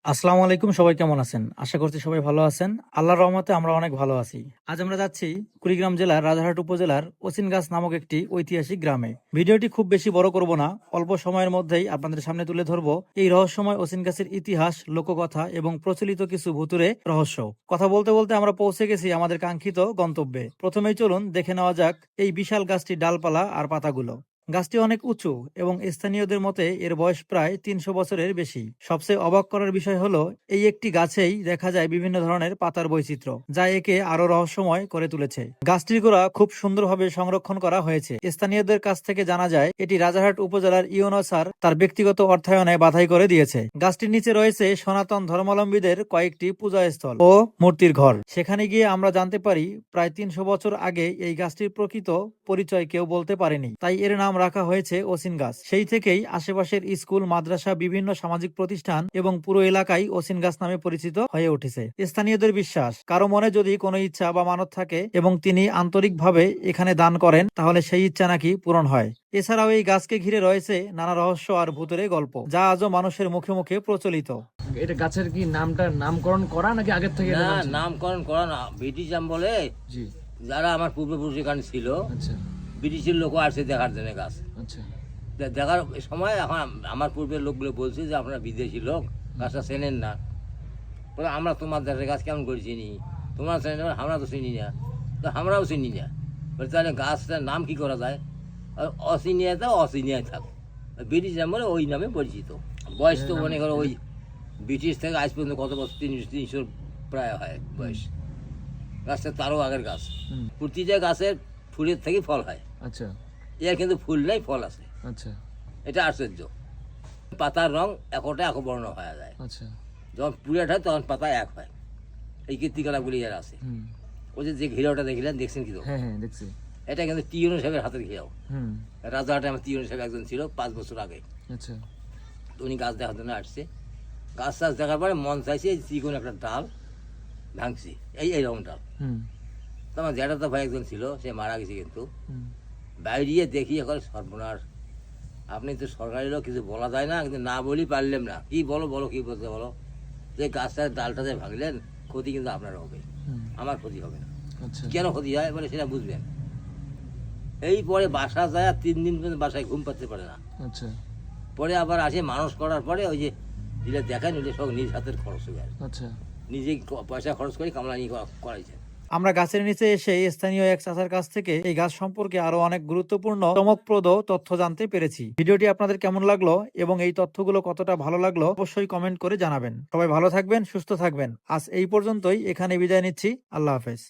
আসসালামু আলাইকুম, সবাই কেমন আছেন? আশা করছি সবাই ভালো আছেন। আল্লাহর রহমতে আমরা অনেক ভালো আছি। আজ আমরা যাচ্ছি কুড়িগ্রাম জেলার রাজারহাট উপজেলার ওসিনগাছ নামক একটি ঐতিহাসিক গ্রামে। ভিডিওটি খুব বেশি বড় করব না, অল্প সময়ের মধ্যেই আপনাদের সামনে তুলে ধরবো এই রহস্যময় ওসিনগাছের ইতিহাস, লোককথা এবং প্রচলিত কিছু ভুতুরে রহস্য। কথা বলতে বলতে আমরা পৌঁছে গেছি আমাদের কাঙ্ক্ষিত গন্তব্যে। প্রথমেই চলুন দেখে নেওয়া যাক এই বিশাল গাছটির ডালপালা আর পাতাগুলো। গাছটি অনেক উঁচু এবং স্থানীয়দের মতে এর বয়স প্রায় ৩০০ বছরের বেশি। সবচেয়ে অবাক করার বিষয় হলো এই একটি গাছেই দেখা যায় বিভিন্ন ধরনের পাতার বৈচিত্র্য, যা একে আরো রহস্যময় করে তুলেছে। গাছটির গোড়া খুব সুন্দরভাবে সংরক্ষণ করা হয়েছে। স্থানীয়দের কাছ থেকে জানা যায় এটি রাজারহাট উপজেলার ইউনো স্যার তার ব্যক্তিগত অর্থায়নে বাধাই করে দিয়েছে। গাছটির নিচে রয়েছে সনাতন ধর্মাবলম্বীদের কয়েকটি পূজাস্থল ও মূর্তির ঘর। সেখানে গিয়ে আমরা জানতে পারি প্রায় ৩০০ বছর আগে এই গাছটির প্রকৃত পরিচয় কেউ বলতে পারেনি, তাই এর নাম রাখা হয়েছে ওসিন গাছ। সেই থেকেই আশেপাশের স্কুল, মাদ্রাসা, বিভিন্ন সামাজিক প্রতিষ্ঠান এবং পুরো এলাকায় ওসিন গাছ নামে পরিচিত হয়ে উঠেছে। স্থানীয়দের বিশ্বাস, কারো মনে যদি কোনো ইচ্ছা বা মানত থাকে এবং তিনি আন্তরিকভাবে এখানে দান করেন, তাহলে সেই ইচ্ছা নাকি পূরণ হয়। এছাড়াও এই গাছকে ঘিরে রয়েছে নানা রহস্য আর ভূতের গল্প, যা আজও মানুষের মুখে মুখে প্রচলিত। এটা গাছের কি নামকরণ করা নাকি আগের থেকে না, নামকরণ করা না, ব্রিটিশ আমলে জি। যারা আমার পূর্বপুরুষ এখানে ছিল, আচ্ছা ব্রিটিশের লোকও আসছে দেখার জন্য গাছ। আচ্ছা দেখার সময় এখন আমার পূর্বের লোকগুলো বলছে যে আপনারা বিদেশি লোক, গাছটা চেনেন না। বলে আমরা তোমার দেশের গাছ কেমন করে চিনি, তোমরা চেনে না, আমরা তো চিনি না। তো আমরাও চিনি না। বলে তাহলে গাছটার নাম কি করা যায়? অচিনিয়াতে অচিনিয়ায় থাক। ব্রিটিশ আমলে ওই নামে পরিচিত। বয়স তো মনে করো ওই ব্রিটিশ থেকে আজ পর্যন্ত কত বছর, ৩০০ প্রায় হয় বয়স। গাছটা তারও আগের গাছ। হুম। প্রতিটা গাছের ফুলের থেকে ফল হয়, আচ্ছা এর কিন্তু ফুল নেই, ফল আছে। আচ্ছা এটা আশ্চর্য। পাতার রং একটা এক বর্ণ হয়ে যায়। আচ্ছা যখন পুরেট হয় তখন পাতা এক হয়। এই কীর্তিকলাপগুলি এর আছে। হুম ওই যে ঘিরাওটা দেখলেন, দেখছেন কি? হ্যাঁ হ্যাঁ দেখছি। এটা কিন্তু টিউন সাহেবের হাতের ঘিরাও। হুম রাজাহাটে আমার টিউন সাহেব একজন ছিল ৫ বছর আগে। আচ্ছা তো উনি গাছ দেখার জন্য আসছে। গাছ টাছ দেখার পরে মন চাইছে এই চিকন একটা ডাল ভাঙছি, এইরকম ডাল। হুম তো আমার জ্যাঠাতো ভাই একজন ছিল, সে মারা গেছে। কিন্তু হুম বাইরে দেখিয়ে করে সর্বনাশ, আপনি তো সরকারি লোক, কিছু বলা যায় না, কিন্তু না বলি পারলাম না। কি বলো বলো, কি বলতে বলো? যে গাছটার ডালটা যে ভাঙলেন, ক্ষতি কিন্তু আপনার হবে, হুম আমার ক্ষতি হবে না। আচ্ছা কেন ক্ষতি হয় বলে সেটা বুঝবেন। এই পরে বাসা যায়, 3 দিন পর্যন্ত বাসায় ঘুম পাতে পারে না। আচ্ছা পরে আবার আসে মানুষ করার পরে, ওই যে যেটা দেখেন ওইটা সব নিজ হাতের খরচ হয়ে যায়। আচ্ছা নিজেই পয়সা খরচ করে কামলা নিয়ে করাইছেন। আমরা গাছের নিচে এসে স্থানীয় এক চাচার কাছ থেকে এই গাছ সম্পর্কে আরো অনেক গুরুত্বপূর্ণ চমকপ্রদ তথ্য জানতে পেরেছি। ভিডিওটি আপনাদের কেমন লাগলো এবং এই তথ্যগুলো কতটা ভালো লাগলো অবশ্যই কমেন্ট করে জানাবেন। সবাই ভালো থাকবেন, সুস্থ থাকবেন। আজ এই পর্যন্তই, এখানে বিদায় নিচ্ছি। আল্লাহ হাফেজ।